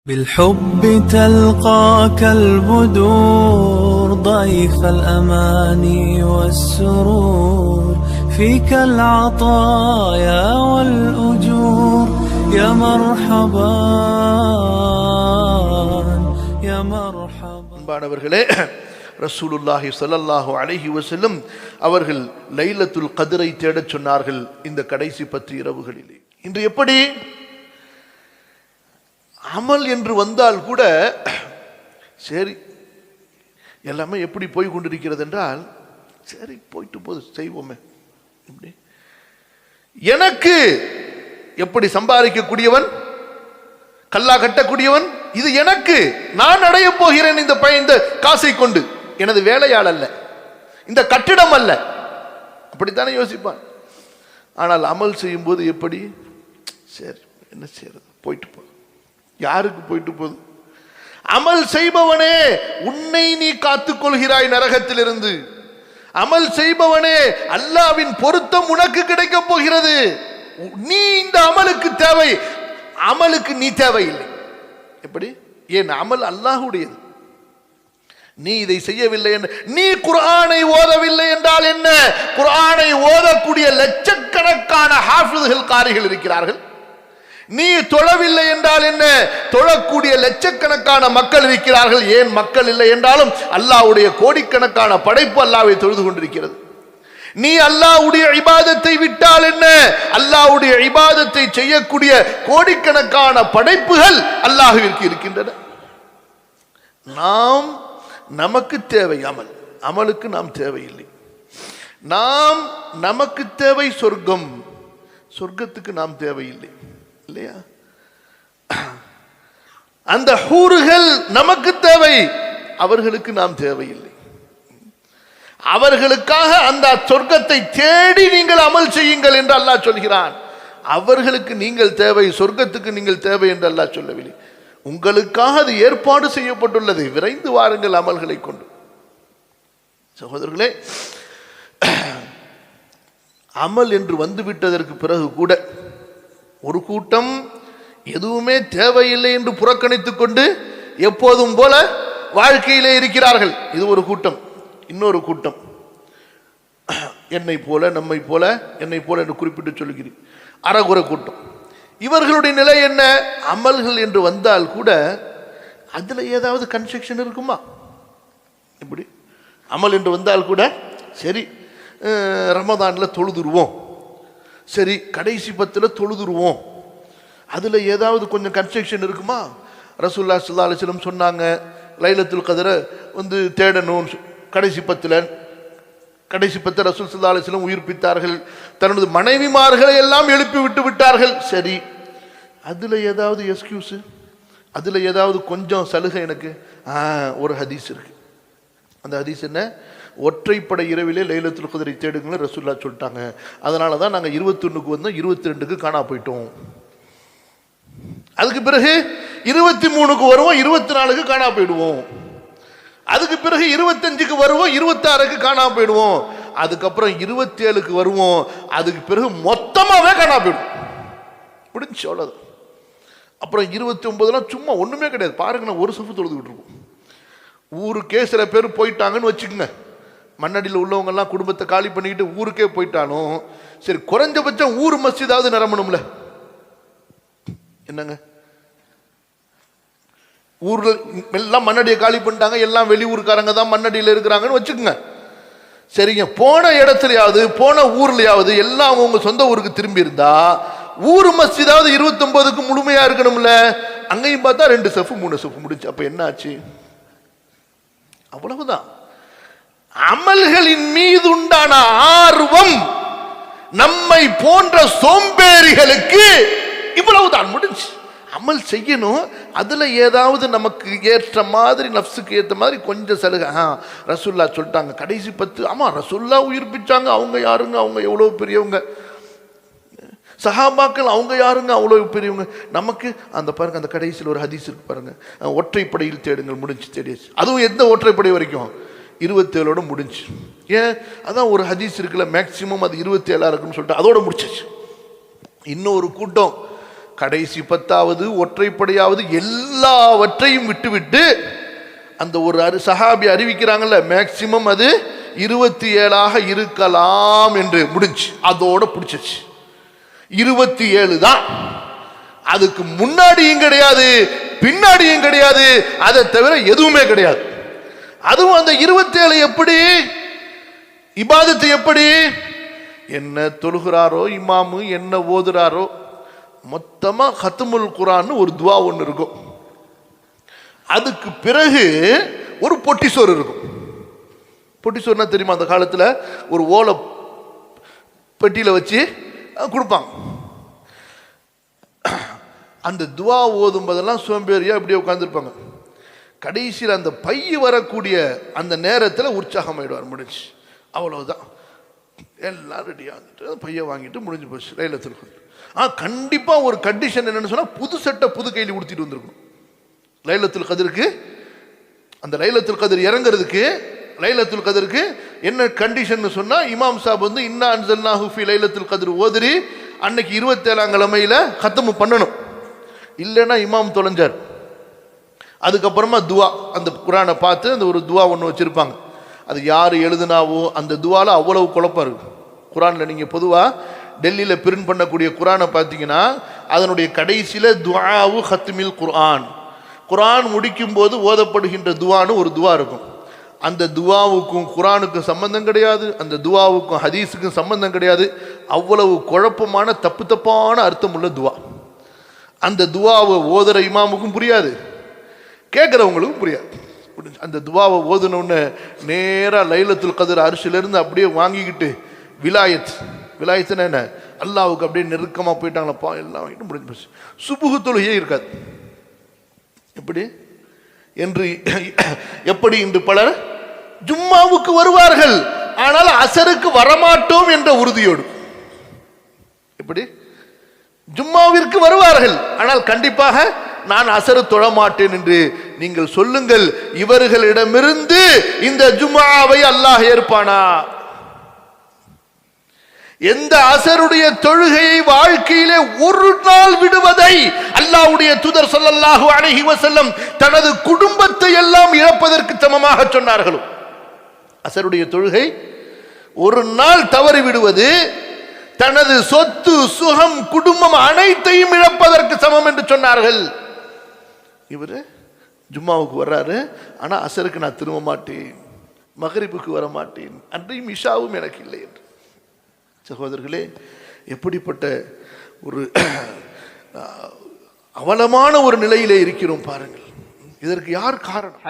بالحب تلقاك البدور ضيف الأماني والسرور فيك العطايا والأجور يا مرحبا يا مرحبا. அன்பானவர்களே, ரசூலுல்லாஹி ஸல்லல்லாஹு அலைஹி வஸல்லம் அவர்கள் லைலத்துல் கத்ரை தேடச் சொன்னார்கள் இந்த கடைசி 10 இரவுகளிலே. இன்று எப்படி அமல் என்று வந்தால் கூட சரி எல்லாமே எப்படி போய் கொண்டிருக்கிறது என்றால், சரி போயிட்டு போது செய்வோமே. இப்படி எனக்கு எப்படி சம்பாதிக்கக்கூடியவன், கல்லா கட்டக்கூடியவன், இது எனக்கு, நான் அடைய போகிறேன் இந்த காசை கொண்டு, எனது வேலையாள் அல்ல, இந்த கட்டிடம் அல்ல, அப்படித்தானே யோசிப்பான். ஆனால் அமல் செய்யும் போது எப்படி, சரி என்ன செய்யறது, போயிட்டு போகுது. யாருக்கு போயிட்டு போகுது? அமல் செய்பவனே, உன்னை நீ காத்துக் கொள்கிறாய் நரகத்திலிருந்து. அமல் செய்பவனே, அல்லாஹ்வின் பொருத்தம் உனக்கு கிடைக்க போகிறது. நீ இந்த அமலுக்கு தேவை, அமலுக்கு நீ தேவையில்லை. எப்படி? ஏன் அமல் அல்லாஹ்வுடையது. நீ இதை செய்யவில்லை என்று, நீ குர்ஆனை ஓதவில்லை என்றால் என்ன? குர்ஆனை ஓதக்கூடிய லட்சக்கணக்கான ஹாஃபிதுகள், காரிகள் இருக்கிறார்கள். நீ தொழவில்லை என்றால் என்ன? தொழக்கூடிய லட்சக்கணக்கான மக்கள் இருக்கிறார்கள். ஏன் மக்கள் இல்லை என்றாலும் அல்லாஹ்வுடைய கோடிக்கணக்கான படைப்பு அல்லாஹ்வை தொழுது கொண்டிருக்கிறது. நீ அல்லாஹ்வுடைய இபாதத்தை விட்டால் என்ன? அல்லாஹ்வுடைய இபாதத்தை செய்யக்கூடிய கோடிக்கணக்கான படைப்புகள் அல்லாஹ்விற்கு இருக்கின்றன. நாம், நமக்கு தேவை அமல், அமலுக்கு நாம் தேவையில்லை. நமக்கு தேவை சொர்க்கம், சொர்க்கத்துக்கு நாம் தேவையில்லை, இல்லையா? அந்த ஹூர்கள் நமக்கு தேவை, அவர்களுக்கு நாம் தேவையில்லை. அவர்களுக்காக அந்த சொர்க்கத்தை தேடி நீங்கள் அமல் செய்யுங்கள் என்று அல்லாஹ் சொல்கிறான். அவர்களுக்கு நீங்கள் தேவை, சொர்க்கத்துக்கு நீங்கள் தேவை என்று அல்லாஹ் சொல்லவில்லை. உங்களுக்காக அது ஏற்பாடு செய்யப்பட்டுள்ளது, விரைந்து வாருங்கள் அமல்களை கொண்டு. சகோதரர்களே, அமல் என்று வந்துவிட்டதற்கு பிறகு கூட ஒரு கூட்டம் எதுவுமே தேவையில்லை என்று புறக்கணித்துக் கொண்டு எப்போதும் போல வாழ்க்கையிலே இருக்கிறார்கள். இது ஒரு கூட்டம். இன்னொரு கூட்டம் என்னை போல, நம்மை போல, என்னை போல என்று குறிப்பிட்டு சொல்கிறேன், அறகுறை கூட்டம். இவர்களுடைய நிலை என்ன? அமல்கள் என்று வந்தால் கூட அதுல ஏதாவது கன்ஸ்ட்ரக்ஷன் இருக்குமா? இப்படி அமல் என்று வந்தால் கூட சரி ரமதான்ல தொழுதுருவோம், சரி கடைசி 10 தொழுதுருவோம், அதுல ஏதாவது கொஞ்சம் கன்ஸ்ட்ரக்ஷன் இருக்குமா? ரசூலுல்லாஹி ஸல்லல்லாஹு அலைஹி வஸல்லம் சொன்னாங்க, லைலத்துல் கத்ர தேடணும். கடைசி 10 ரசூல் ஸல்லல்லாஹு அலைஹி வஸல்லம் உயிர்ப்பித்தார்கள். தனது மனைவிமார்களை எல்லாம் எழுப்பி விட்டு விட்டார்கள். சரி, அதுல ஏதாவது எக்ஸ்கியூஸ், அதுல ஏதாவது கொஞ்சம் சலுகை எனக்கு? ஒரு ஹதீஸ் இருக்கு. அந்த ஹதீஸ் என்ன? ஒற்றைப்படை இரவிலே லைலத்துல் கத்ரை தேடுங்கன்னு ரசூலுல்லாஹ் சொல்லிட்டாங்க. அதனால தான் நாங்கள் 21க்கு வந்தோம், 22க்கு காணா போயிட்டோம். அதுக்கு பிறகு 23க்கு வருவோம், 24க்கு காணா போயிடுவோம். அதுக்கு பிறகு 25க்கு வருவோம், 26க்கு காணா போயிடுவோம். அதுக்கப்புறம் 27க்கு வருவோம், அதுக்கு பிறகு மொத்தமாவே காணா போயிடும். முடிஞ்சு அவ்வளவு. அப்புறம் 29லாம் சும்மா ஒண்ணுமே கிடையாது. பாருங்க, நான் ஒரு சஃபு தொழுதுகிட்டு இருக்கோம். ஊருக்கே சில பேர் போயிட்டாங்கன்னு வச்சுக்கோங்க. மண்ணடியில் உள்ளவங்க எல்லாம் குடும்பத்தை காலி பண்ணிக்கிட்டு ஊருக்கே போயிட்டாலும் சரி, குறைஞ்சபட்சம் ஊர் மஸ்ஜிதாவது நிரம்பணும்ல. என்னங்க, ஊர்ல எல்லாம் மண்ணடியை காலி பண்ணிட்டாங்க, எல்லாம் வெளியூருக்காரங்க தான் மண்ணடியில் இருக்கிறாங்கன்னு வச்சுக்கோங்க. சரிங்க, போன இடத்துலயாவது, போன ஊர்லயாவது எல்லாம் அவங்க சொந்த ஊருக்கு திரும்பி இருந்தா ஊர் மஸ்ஜிதாவது 29க்கு முழுமையா இருக்கணும்ல. அங்கேயும் பார்த்தா 2 சஃபு 3 சஃபு முடிஞ்சு. அப்ப என்ன ஆச்சு? அவ்வளவுதான். அமல்களின் மீது உண்டான ஆர்வம் நம்மை போன்ற சோம்பேறிகளுக்கு இவ்வளவுதான், முடிஞ்சு. அமல் செய்யணும், அதுல ஏதாவது நமக்கு ஏற்ற மாதிரி, நஃப்ஸுக்கு ஏற்ற மாதிரி கொஞ்சம் சலுகை. ரசூலுல்லாஹ் சொல்லிட்டாங்க கடைசி 10. ஆமா, ரசூலுல்லாஹ் உயிர்ப்பிச்சாங்க, அவங்க யாருங்க, அவங்க எவ்வளவு பெரியவங்க. சஹாபாக்கள் அவங்க யாருங்க, அவ்வளவு பெரியவங்க. நமக்கு அந்த பாருங்க, அந்த கடைசியில் ஒரு ஹதீஸ் இருக்கு பாருங்க, ஒற்றைப்படையில் தேடுங்கள், முடிஞ்சு தேடியாச்சு. அதுவும் எந்த ஒற்றைப்படை வரைக்கும்? 27ஓட முடிஞ்சு. ஏன்? அதான் ஒரு ஹதீஸ் இருக்குல்ல, மேக்சிமம் அது 27 இருக்குன்னு சொல்லிட்டு அதோட முடிச்சிச்சு. இன்னொரு கூட்டம் கடைசி 10வது ஒற்றைப்படையாவது எல்லாவற்றையும் விட்டுவிட்டு அந்த ஒரு சஹாபி அறிவிக்கிறாங்கல்ல, மேக்சிமம் அது 27ஆக இருக்கலாம் என்று முடிஞ்சு, அதோட பிடிச்சிச்சு. 27 தான், அதுக்கு முன்னாடியும் கிடையாது பின்னாடியும் கிடையாது, அதை தவிர எதுவுமே கிடையாது. அதுவும் அந்த 27 எப்படி இபாதத்து, எப்படி என்ன தொழுகிறாரோ இமாமு, என்ன ஓதுறாரோ, மொத்தமா ஹத்முல் குர்ஆன் ஒரு துவா ஒன்று இருக்கும். அதுக்கு பிறகு ஒரு பொட்டிசோறு இருக்கும். பொட்டிசோறுனா தெரியுமா? அந்த காலத்துல ஒரு ஓலை பெட்டியில வச்சு கொடுப்பாங்க. அந்த துவா ஓதும் போதெல்லாம் சோம்பேறியா இப்படியே உட்கார்ந்துருப்பாங்க. கடைசியில் அந்த பைய வரக்கூடிய அந்த நேரத்தில் உற்சாகமாயிடுவார். முடிஞ்சு, அவ்வளவுதான், எல்லாம் ரெடியாக வந்துட்டு பைய வாங்கிட்டு முடிஞ்சு போச்சு லைலத்துல் கத்ர். கண்டிப்பா ஒரு கண்டிஷன் என்னன்னு சொன்னா, புது சட்டை புது கையில் உடுத்திட்டு வந்திருக்கணும் லைலத்துல் கத்ருக்கு. அந்த லைலத்துல் கத்ர் இறங்குறதுக்கு, லைலத்துல் கத்ருக்கு என்ன கண்டிஷன் சொன்னா, இமாம் சாப் வந்து இன்னா அன்ஸல்னாஹு ஃபீ லைலத்துல் கத்ர் ஓதுரி அன்னைக்கு 27ஆம் கிழமையில கத்தமு பண்ணணும். இல்லைன்னா இமாம் தொலைஞ்சார். அதுக்கப்புறமா துவா, அந்த குர்ஆனை பார்த்து அந்த ஒரு துவா ஒன்று வச்சிருப்பாங்க. அது யார் எழுதுனாவோ அந்த துவால அவ்வளவு குழப்பம் இருக்கு. குர்ஆனில் நீங்கள் பொதுவாக டெல்லியில் பிரிண்ட் பண்ணக்கூடிய குர்ஆனை பார்த்தீங்கன்னா, அதனுடைய கடைசியில் துஆவு ஹத்மில் குர்ஆன், குர்ஆன் முடிக்கும் போது ஓதப்படுகின்ற துவான்னு ஒரு துவா இருக்கும். அந்த துவாவுக்கும் குர்ஆனுக்கும் சம்பந்தம் கிடையாது, அந்த துவாவுக்கும் ஹதீஸுக்கும் சம்பந்தம் கிடையாது. அவ்வளவு குழப்பமான தப்பு தப்பான அர்த்தம் உள்ள துவா. அந்த துவாவை ஓதுற இமாமுக்கும் புரியாது, கேட்குறவங்களுக்கும் புரியாது. அந்த துவாவை ஓதுனோன்னு நேராக லைலத்துல் கத்ர் அரிசிலிருந்து அப்படியே வாங்கிக்கிட்டு விலாயத்துன்னு என்ன, அல்லாவுக்கு அப்படியே நெருக்கமாக போயிட்டாங்களப்பா, எல்லாம் வாங்கிட்டு முடிஞ்சு போச்சு. சுபுகு தொழுகையே இருக்காது. எப்படி இன்று பலர் ஜும்மாவுக்கு வருவார்கள், ஆனால் அசருக்கு வரமாட்டோம் என்ற உறுதியோடு. எப்படி ஜும்மாவிற்கு வருவார்கள், ஆனால் கண்டிப்பாக நான் அசரு தொழமாட்டேன் என்று நீங்கள் சொல்லுங்கள். இவர்களிடமிருந்து இந்த ஜும்ஆவை அல்லாஹ் ஏற்பானா? எந்த அசருடைய தொழுகையை வாழ்க்கையிலே ஒரு நாள் விடுவதை அல்லாஹ்வுடைய தூதர் ஸல்லல்லாஹு அலைஹி வஸல்லம் தனது குடும்பத்தை எல்லாம் இழப்பதற்கு சமமாக சொன்னார்களோ, அசருடைய தொழுகை ஒரு நாள் தவறி விடுவது தனது சொத்து சுகம் குடும்பம் அனைத்தையும் இழப்பதற்கு சமம் என்று சொன்னார்கள். இவரு ஜும்மாவுக்கு வர்றாரு, ஆனா அசருக்கு நான் திரும்ப மாட்டேன், மகரிபுக்கு வர மாட்டேன், அன்றையும் இஷாவும் எனக்கு இல்லை என்று. சகோதரர்களே, எப்படிப்பட்ட ஒரு அவலமான ஒரு நிலையிலே இருக்கிறோம் பாருங்கள். இதற்கு யார் காரணம்?